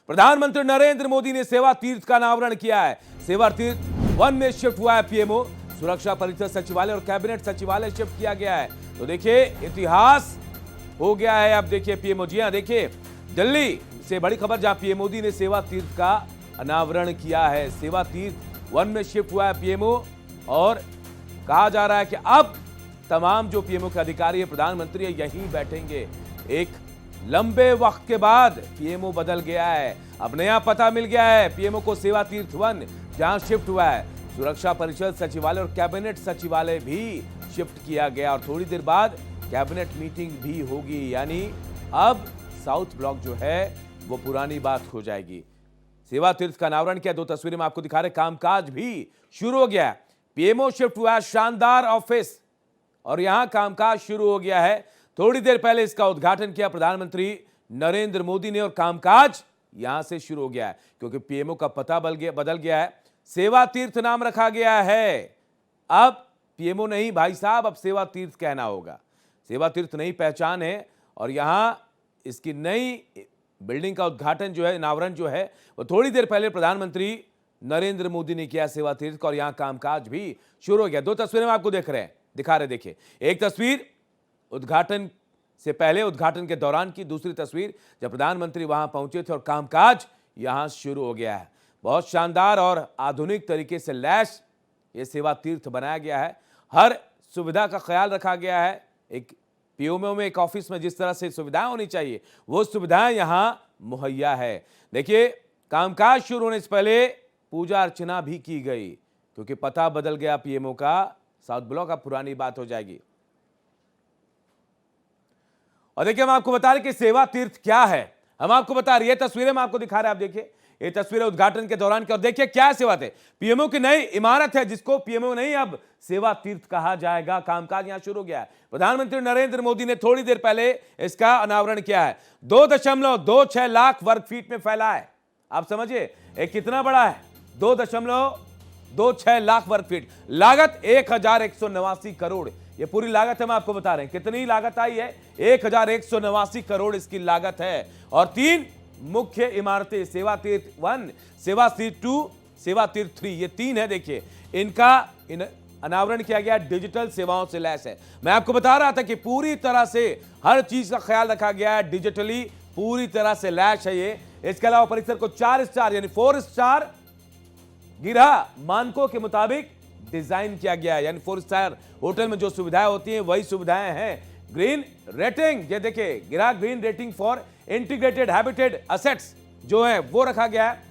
प्रधानमंत्री नरेंद्र मोदी ने सेवा तीर्थ का अनावरण किया है। सेवा तीर्थ 1 में शिफ्ट हुआ है पीएमओ। सुरक्षा परिषद सचिवालय और कैबिनेट सचिवालय शिफ्ट किया गया है। तो देखिए इतिहास हो गया है। अब देखिए पीएमओ, जी हां, देखिए दिल्ली से बड़ी खबर जहां पीएम मोदी ने सेवा तीर्थ का अनावरण किया है। सेवा तीर्थ 1 में शिफ्ट हुआ है पीएमओ और कहा जा रहा है कि अब तमाम जो पीएमओ के अधिकारी है, प्रधानमंत्री है, यहीं बैठेंगे। एक लंबे वक्त के बाद पीएमओ बदल गया है। अब नया पता मिल गया है पीएमओ को। सेवा तीर्थ 1 जहां शिफ्ट हुआ है, सुरक्षा परिषद सचिवालय और कैबिनेट सचिवालय भी शिफ्ट किया गया और थोड़ी देर बाद कैबिनेट मीटिंग भी होगी। यानी अब साउथ ब्लॉक जो है वो पुरानी बात हो जाएगी। सेवा तीर्थ का अनावरण किया, 2 तस्वीरें में आपको दिखा रहे। कामकाज भी शुरू हो गया है। पीएमओ शिफ्ट हुआ है, शानदार ऑफिस, और यहां कामकाज शुरू हो गया है। थोड़ी देर पहले इसका उद्घाटन किया प्रधानमंत्री नरेंद्र मोदी ने और कामकाज यहां से शुरू हो गया है क्योंकि पीएमओ का पता बदल गया है। सेवा तीर्थ नाम रखा गया है। अब पीएमओ नहीं भाई साहब, अब सेवा तीर्थ कहना होगा। सेवा तीर्थ नई पहचान है और यहां इसकी नई बिल्डिंग का उद्घाटन जो है, अनावरण जो है, वो थोड़ी देर पहले प्रधानमंत्री नरेंद्र मोदी ने किया सेवा तीर्थ का और यहां कामकाज भी शुरू हो गया। 2 तस्वीरें में आपको दिखा रहे। देखिए एक तस्वीर उद्घाटन से पहले, उद्घाटन के दौरान की, दूसरी तस्वीर जब प्रधानमंत्री वहां पहुंचे थे और कामकाज यहां शुरू हो गया है। बहुत शानदार और आधुनिक तरीके से लैस ये सेवा तीर्थ बनाया गया है। हर सुविधा का ख्याल रखा गया है। एक पीएमओ में, एक ऑफिस में जिस तरह से सुविधाएं होनी चाहिए वो सुविधाएं यहां मुहैया है। देखिए कामकाज शुरू होने से पहले पूजा अर्चना भी की गई क्योंकि पता बदल गया पीएमओ का। साउथ ब्लॉक अब पुरानी बात हो जाएगी। और देखिए हम आपको बता रहे कि सेवा तीर्थ क्या है। हम आपको बता रहे, ये तस्वीरें हम आपको दिखा रहे हैं। आप देखिए ये तस्वीरें उद्घाटन के दौरान की और देखिए क्या सेवा थे। पीएमओ की नई इमारत है जिसको पीएमओ नहीं अब सेवा तीर्थ कहा जाएगा। कामकाज यहां शुरू हो गया है। प्रधानमंत्री नरेंद्र मोदी ने थोड़ी देर पहले इसका अनावरण किया है। 2.26 लाख वर्ग फीट में फैला है। आप समझिए ये कितना बड़ा है। 2.26 लाख वर्ग फीट। लागत 1189 करोड़। ये पूरी लागत हम आपको बता रहे हैं कितनी लागत आई है। 1189 करोड़ इसकी लागत है और 3 मुख्य इमारतें, सेवा तीर्थ 1, सेवा तीर्थ 2, सेवा तीर्थ 3, ये 3 है। देखिए इनका अनावरण किया गया डिजिटल सेवाओं से लैस है। मैं आपको बता रहा था कि पूरी तरह से हर चीज का ख्याल रखा गया है, डिजिटली पूरी तरह से लैस है ये। इसके अलावा परिसर को 4 स्टार यानी 4 स्टार गिरह मानकों के मुताबिक डिजाइन किया गया है। यानी 4 स्टार होटल में जो सुविधाएं होती हैं वही सुविधाएं हैं। ग्रीन रेटिंग, ये देखिए गिरह green rating for integrated habited assets जो है वो रखा गया है।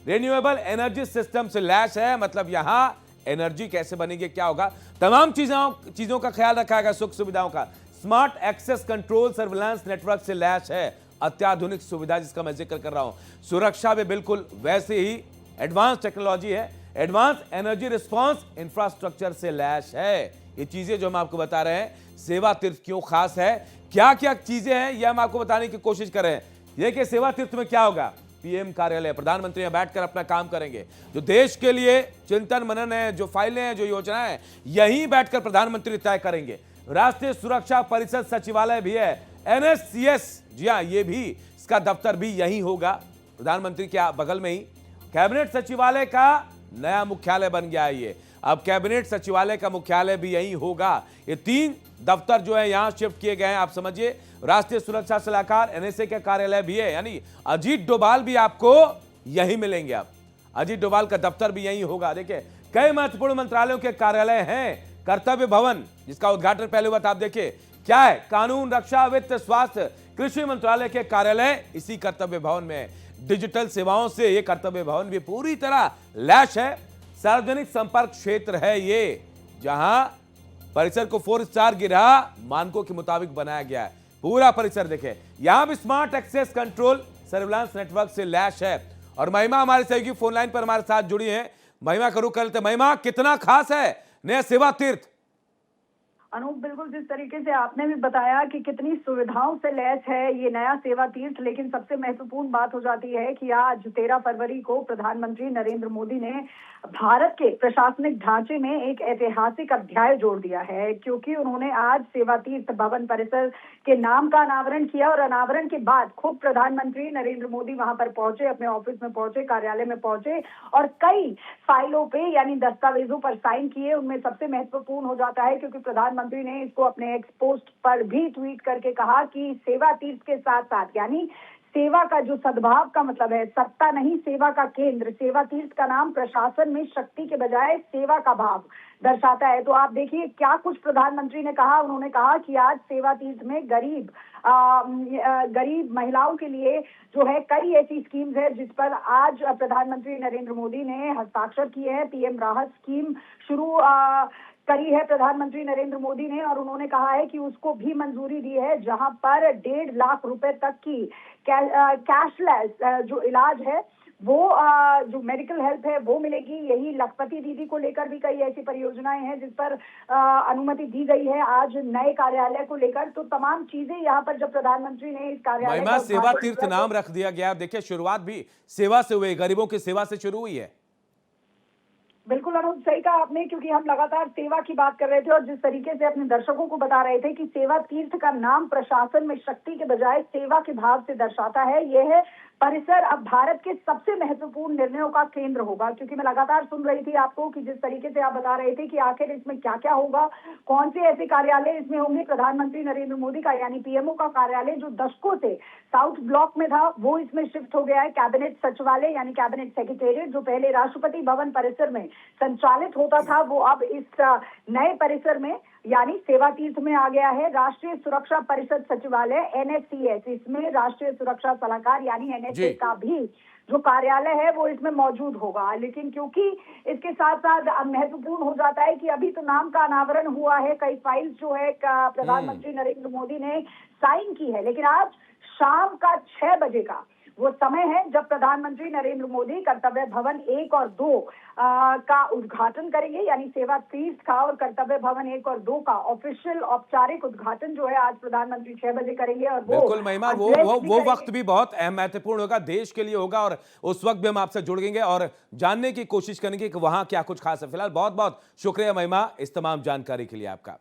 रिन्यूएबल एनर्जी सिस्टम से लैस है, मतलब यहां एनर्जी कैसे बनेगी, क्या होगा, तमाम चीजों का ख्याल रखा गया, सुख सुविधाओं का। Smart access control surveillance network से लैस है। अत्याधुनिक सुविधा जिसका मैं जिक्र कर रहा हूं। सुरक्षा में बिल्कुल वैसे ही एडवांस टेक्नोलॉजी है। एडवांस एनर्जी रिस्पांस इंफ्रास्ट्रक्चर से लैस है। ये चीजें जो हम आपको बता रहे हैं सेवा तीर्थ क्यों खास है, क्या क्या चीजें हैं, ये हम आपको बताने की कोशिश कर रहे हैं। देखिए सेवा तीर्थ में क्या होगा, पीएम कार्यालय, प्रधानमंत्री यहां बैठकर अपना काम करेंगे। जो देश के लिए चिंतन मनन है, जो फाइलें हैं, जो योजनाएं हैं, यहीं बैठकर प्रधानमंत्री तय करेंगे। राष्ट्रीय सुरक्षा परिषद सचिवालय भी है, एनएससीएस, जी हां, ये भी, इसका दफ्तर भी यहीं होगा प्रधानमंत्री के बगल में ही। कैबिनेट सचिवालय का नया मुख्यालय बन गया है ये। अब कैबिनेट सचिवालय का मुख्यालय भी यहीं होगा। ये 3 दफ्तर जो है यहां शिफ्ट किए गए हैं। आप समझिए राष्ट्रीय सुरक्षा सलाहकार एनएसए का कार्यालय भी है, यानी अजीत डोभाल भी आपको यहीं मिलेंगे। अब अजीत डोभाल का दफ्तर भी यहीं होगा। देखिए कई महत्वपूर्ण मंत्रालयों के कार्यालय हैं। कर्तव्य भवन जिसका उद्घाटन पहले हुआ था, आप देखिए क्या है, कानून, रक्षा, वित्त, स्वास्थ्य, कृषि मंत्रालय के कार्यालय इसी कर्तव्य भवन में है। डिजिटल सेवाओं से ये कर्तव्य भवन भी पूरी तरह लैस है। सार्वजनिक संपर्क क्षेत्र है ये, जहां परिसर को 4 स्टार गिरह मानकों के मुताबिक बनाया गया है। पूरा परिसर देखें, यहां भी smart access control surveillance network से लैस है। और महिमा हमारे सहयोगी फोन लाइन पर हमारे साथ जुड़ी है। महिमा का रुख कर लेते। महिमा, कितना खास है नया सेवा तीर्थ? अनूप, बिल्कुल जिस तरीके से आपने भी बताया कि कितनी सुविधाओं से लैस है ये नया सेवा तीर्थ, लेकिन सबसे महत्वपूर्ण बात हो जाती है कि आज 13 फरवरी को प्रधानमंत्री नरेंद्र मोदी ने भारत के प्रशासनिक ढांचे में एक ऐतिहासिक अध्याय जोड़ दिया है, क्योंकि उन्होंने आज सेवा तीर्थ भवन परिसर के नाम का अनावरण किया और अनावरण के बाद खुद प्रधानमंत्री नरेंद्र मोदी वहां पर पहुंचे, अपने ऑफिस में पहुंचे, कार्यालय में पहुंचे और कई फाइलों पे यानी दस्तावेजों पर साइन किए। उनमें सबसे महत्वपूर्ण हो जाता है क्योंकि प्रधानमंत्री ने इसको अपने एक्स पोस्ट पर भी ट्वीट करके कहा कि सेवा तीर्थ के साथ साथ यानी सेवा का जो सद्भाव का मतलब है, सत्ता नहीं सेवा का केंद्र, सेवा तीर्थ का नाम प्रशासन में शक्ति के बजाय सेवा का भाव दर्शाता है। तो आप देखिए क्या कुछ प्रधानमंत्री ने कहा। उन्होंने कहा कि आज सेवा तीर्थ में गरीब महिलाओं के लिए जो है कई ऐसी स्कीम्स है जिस पर आज प्रधानमंत्री नरेंद्र मोदी ने हस्ताक्षर किए हैं। पीएम राहत स्कीम शुरू करी है प्रधानमंत्री नरेंद्र मोदी ने और उन्होंने कहा है कि उसको भी मंजूरी दी है, जहां पर 1.5 लाख रुपए तक की कैशलेस जो इलाज है वो जो मेडिकल हेल्थ है वो मिलेगी। यही लखपति दीदी को लेकर भी कई ऐसी परियोजनाएं हैं जिस पर अनुमति दी गई है आज नए कार्यालय को लेकर। तो तमाम चीजें यहाँ पर जब प्रधानमंत्री ने इस कार्यालय महिमा सेवा तीर्थ नाम रख दिया गया। देखिए शुरुआत भी सेवा से हुई, गरीबों की सेवा से शुरू हुई है। बिल्कुल अनूप, सही कहा आपने, क्योंकि हम लगातार सेवा की बात कर रहे थे और जिस तरीके से अपने दर्शकों को बता रहे थे कि सेवा तीर्थ का नाम प्रशासन में शक्ति के बजाय सेवा के भाव से दर्शाता है। यह है परिसर अब भारत के सबसे महत्वपूर्ण निर्णयों का केंद्र होगा, क्योंकि मैं लगातार सुन रही थी आपको कि जिस तरीके से आप बता रहे थे कि आखिर इसमें क्या क्या होगा, कौन से ऐसे कार्यालय इसमें होंगे। प्रधानमंत्री नरेंद्र मोदी का यानी पीएमओ का कार्यालय जो दशकों से साउथ ब्लॉक में था वो इसमें शिफ्ट हो गया है। कैबिनेट सचिवालय यानी कैबिनेट सेक्रेटेरिएट जो पहले राष्ट्रपति भवन परिसर में संचालित होता था वो अब इस नए परिसर में यानी सेवा तीर्थ में आ गया है। राष्ट्रीय सुरक्षा परिषद सचिवालय एनएससीएस, इसमें राष्ट्रीय सुरक्षा सलाहकार यानी एनएसए का भी जो कार्यालय है वो इसमें मौजूद होगा। लेकिन क्योंकि इसके साथ साथ महत्वपूर्ण हो जाता है कि अभी तो नाम का अनावरण हुआ है, कई फाइल्स जो है प्रधानमंत्री नरेंद्र मोदी ने साइन की है, लेकिन आज शाम का 6 बजे का वो समय है जब प्रधानमंत्री नरेंद्र मोदी कर्तव्य भवन 1 और 2 का उद्घाटन करेंगे, यानी सेवा तीर्थ का और कर्तव्य भवन 1 और 2 का ऑफिशियल औपचारिक उद्घाटन जो है आज प्रधानमंत्री 6 बजे करेंगे। और बिल्कुल महिमा, वो वक्त भी बहुत अहम महत्वपूर्ण होगा, देश के लिए होगा और उस वक्त भी हम आपसे जुड़ेंगे और जानने की कोशिश करेंगे कि वहां क्या कुछ खास है। फिलहाल बहुत बहुत शुक्रिया महिमा इस तमाम जानकारी के लिए आपका।